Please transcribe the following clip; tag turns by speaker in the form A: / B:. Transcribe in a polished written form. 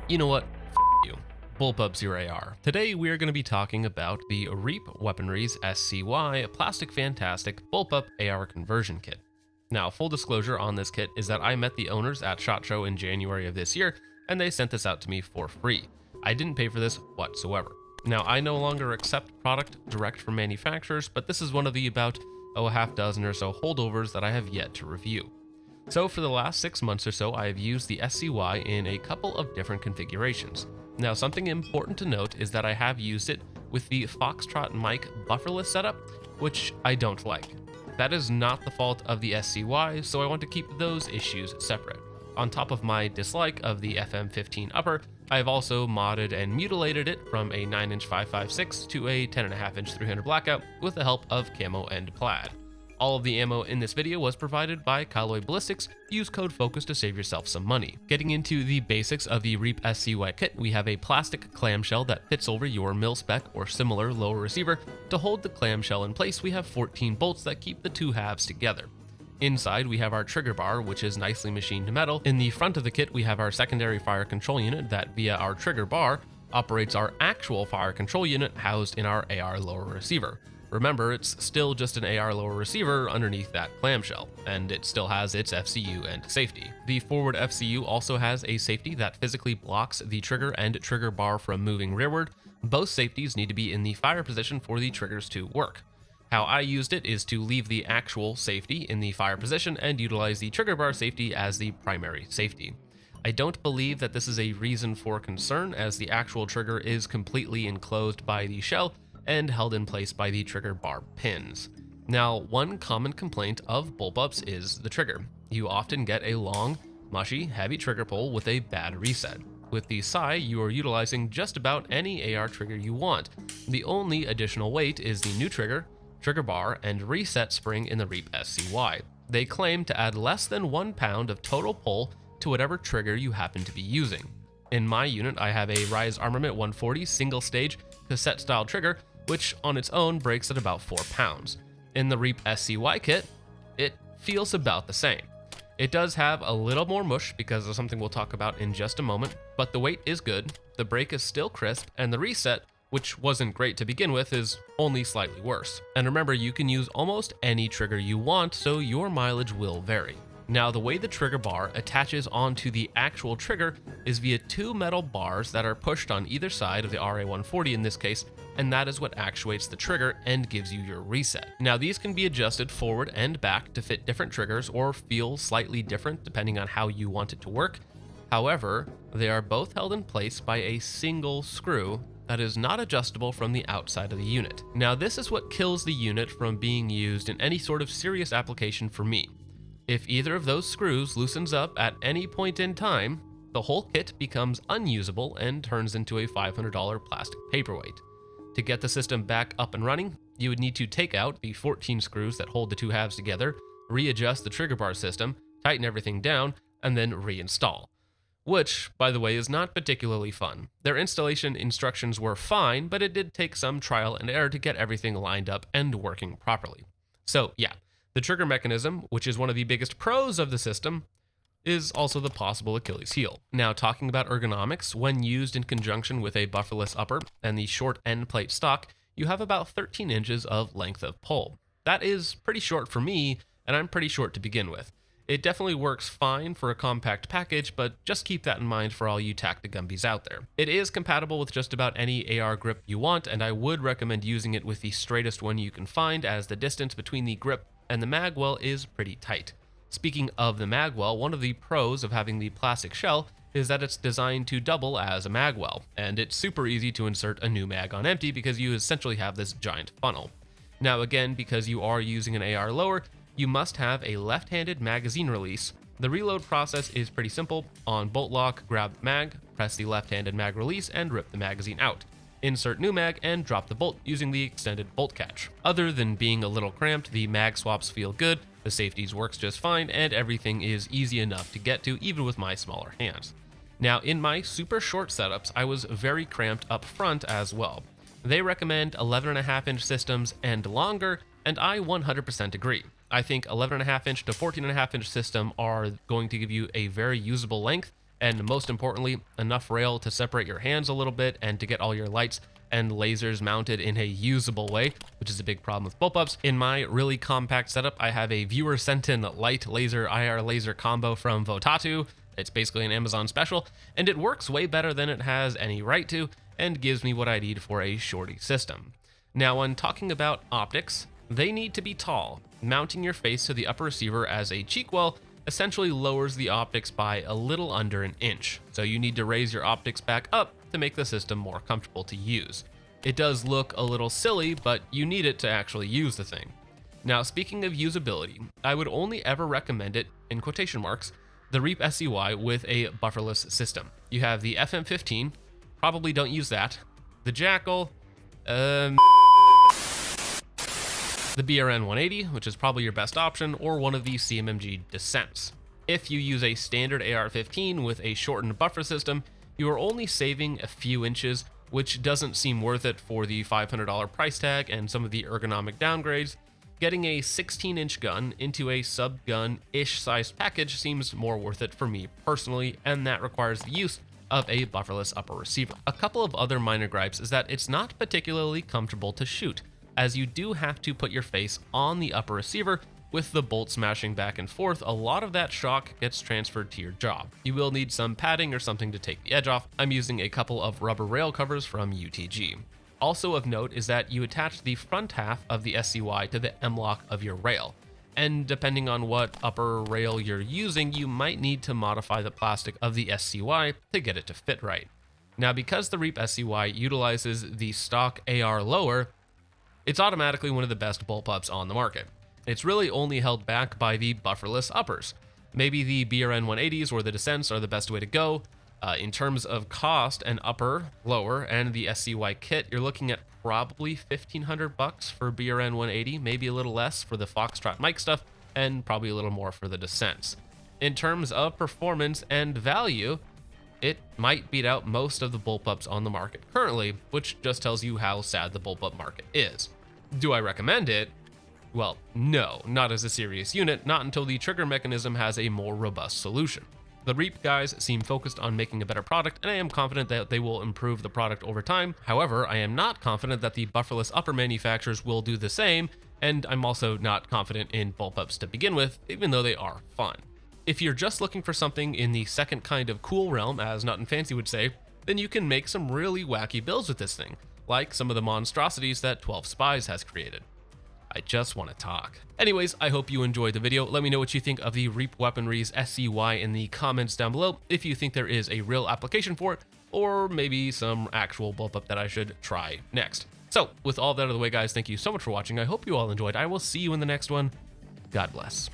A: You know what? You. Bullpups your AR. Today we are going to be talking about the Weaponries SCY Plastic Fantastic Bullpup AR Conversion Kit. Now, full disclosure on this kit is that I met the owners at SHOT Show in January of this year, and they sent this out to me for free. I didn't pay for this whatsoever. Now, I no longer accept product direct from manufacturers, but this is one of the about a half dozen or so holdovers that I have yet to review. So for the last 6 months or so, I have used the SCY in a couple of different configurations. Now, something important to note is that I have used it with the Foxtrot mic bufferless setup, which I don't like. That is not the fault of the SCY, so I want to keep those issues separate. On top of my dislike of the FM15 upper, I have also modded and mutilated it from a 9-inch 5.56 to a 10.5-inch 300 blackout with the help of camo and plaid. All of the ammo in this video was provided by Callaway Ballistics. Use code FOCUS to save yourself some money. Getting into the basics of the REAP SCY kit, we have a plastic clamshell that fits over your mil-spec or similar lower receiver. To hold the clamshell in place, we have 14 bolts that keep the two halves together. Inside, we have our trigger bar, which is nicely machined metal. In the front of the kit, we have our secondary fire control unit that, via our trigger bar, operates our actual fire control unit housed in our AR lower receiver. Remember, it's still just an AR lower receiver underneath that clamshell, and it still has its FCU and safety. The forward FCU also has a safety that physically blocks the trigger and trigger bar from moving rearward. Both safeties need to be in the fire position for the triggers to work. How I used it is to leave the actual safety in the fire position and utilize the trigger bar safety as the primary safety. I don't believe that this is a reason for concern, as the actual trigger is completely enclosed by the shell and held in place by the trigger bar pins. Now, one common complaint of Bullpups is the trigger. You often get a long, mushy, heavy trigger pull with a bad reset. With the SCY, you are utilizing just about any AR trigger you want. The only additional weight is the new trigger bar, and reset spring in the REAP SCY. They claim to add less than 1 pound of total pull to whatever trigger you happen to be using. In my unit, I have a Rise Armament 140 single stage cassette style trigger, which on its own breaks at about 4 pounds. In the REAP SCY kit, it feels about the same. It does have a little more mush because of something we'll talk about in just a moment, but the weight is good, the break is still crisp, and the reset, which wasn't great to begin with, is only slightly worse. And remember, you can use almost any trigger you want, so your mileage will vary. Now, the way the trigger bar attaches onto the actual trigger is via 2 metal bars that are pushed on either side of the RA140 in this case, and that is what actuates the trigger and gives you your reset. Now, these can be adjusted forward and back to fit different triggers or feel slightly different depending on how you want it to work. However, they are both held in place by a single screw that is not adjustable from the outside of the unit. Now, this is what kills the unit from being used in any sort of serious application for me. If either of those screws loosens up at any point in time, the whole kit becomes unusable and turns into a $500 plastic paperweight. To get the system back up and running, you would need to take out the 14 screws that hold the two halves together, readjust the trigger bar system, tighten everything down, and then reinstall. Which, by the way, is not particularly fun. Their installation instructions were fine, but it did take some trial and error to get everything lined up and working properly. So yeah, the trigger mechanism, which is one of the biggest pros of the system, is also the possible Achilles heel. Now, talking about ergonomics, when used in conjunction with a bufferless upper and the short end plate stock, you have about 13 inches of length of pull. That is pretty short for me, and I'm pretty short to begin with. It definitely works fine for a compact package, but just keep that in mind for all you tactic gumbies out there. It is compatible with just about any AR grip you want, and I would recommend using it with the straightest one you can find, as the distance between the grip and the magwell is pretty tight. Speaking of the magwell, one of the pros of having the plastic shell is that it's designed to double as a magwell, and it's super easy to insert a new mag on empty because you essentially have this giant funnel. Now again, because you are using an AR lower, you must have a left-handed magazine release. The reload process is pretty simple. On bolt lock, grab the mag, press the left-handed mag release, and rip the magazine out. Insert new mag and drop the bolt using the extended bolt catch. Other than being a little cramped, the mag swaps feel good, the safeties works just fine, and everything is easy enough to get to even with my smaller hands. Now, in my super short setups, I was very cramped up front as well. They recommend 11.5-inch systems and longer, and I 100% agree. I think 11.5-inch to 14.5-inch system are going to give you a very usable length and most importantly, enough rail to separate your hands a little bit and to get all your lights and lasers mounted in a usable way, which is a big problem with Bullpups. In my really compact setup, I have a viewer sent in light laser IR laser combo from Votatu. It's basically an Amazon special, and it works way better than it has any right to, and gives me what I need for a shorty system. Now, when talking about optics, they need to be tall. Mounting your face to the upper receiver as a cheek well essentially lowers the optics by a little under an inch, so you need to raise your optics back up to make the system more comfortable to use. It does look a little silly, but you need it to actually use the thing. Now, speaking of usability, I would only ever recommend it, in quotation marks, the Reap SCY with a bufferless system. You have the FM15, probably don't use that, the Jackal, the BRN 180, which is probably your best option, or one of the CMMG Descents. If you use a standard AR-15 with a shortened buffer system, you are only saving a few inches, which doesn't seem worth it for the $500 price tag and some of the ergonomic downgrades. Getting a 16-inch gun into a sub-gun-ish sized package seems more worth it for me personally, and that requires the use of a bufferless upper receiver. A couple of other minor gripes is that it's not particularly comfortable to shoot, as you do have to put your face on the upper receiver. With the bolt smashing back and forth, a lot of that shock gets transferred to your jaw. You will need some padding or something to take the edge off. I'm using a couple of rubber rail covers from UTG. Also of note is that you attach the front half of the SCY to the M-lock of your rail, and depending on what upper rail you're using, you might need to modify the plastic of the SCY to get it to fit right. Now, because the Reap SCY utilizes the stock AR lower, it's automatically one of the best Bullpups on the market. It's really only held back by the bufferless uppers. Maybe the BRN 180s or the Descents are the best way to go. In terms of cost, an upper, lower, and the SCY kit, you're looking at probably $1,500 for BRN 180, maybe a little less for the Foxtrot mic stuff, and probably a little more for the Descents. In terms of performance and value, it might beat out most of the Bullpups on the market currently, which just tells you how sad the Bullpup market is. Do I recommend it? Well, no, not as a serious unit, not until the trigger mechanism has a more robust solution. The Reap guys seem focused on making a better product, and I am confident that they will improve the product over time. However, I am not confident that the bufferless upper manufacturers will do the same, and I'm also not confident in Bullpups to begin with, even though they are fun. If you're just looking for something in the second kind of cool realm, as Nut and Fancy would say, then you can make some really wacky builds with this thing, like some of the monstrosities that 12 Spies has created. I just want to talk. Anyways, I hope you enjoyed the video. Let me know what you think of the Reap Weaponries SCY in the comments down below, if you think there is a real application for it, or maybe some actual Bullpup that I should try next. So, with all that out of the way, guys, thank you so much for watching. I hope you all enjoyed. I will see you in the next one. God bless.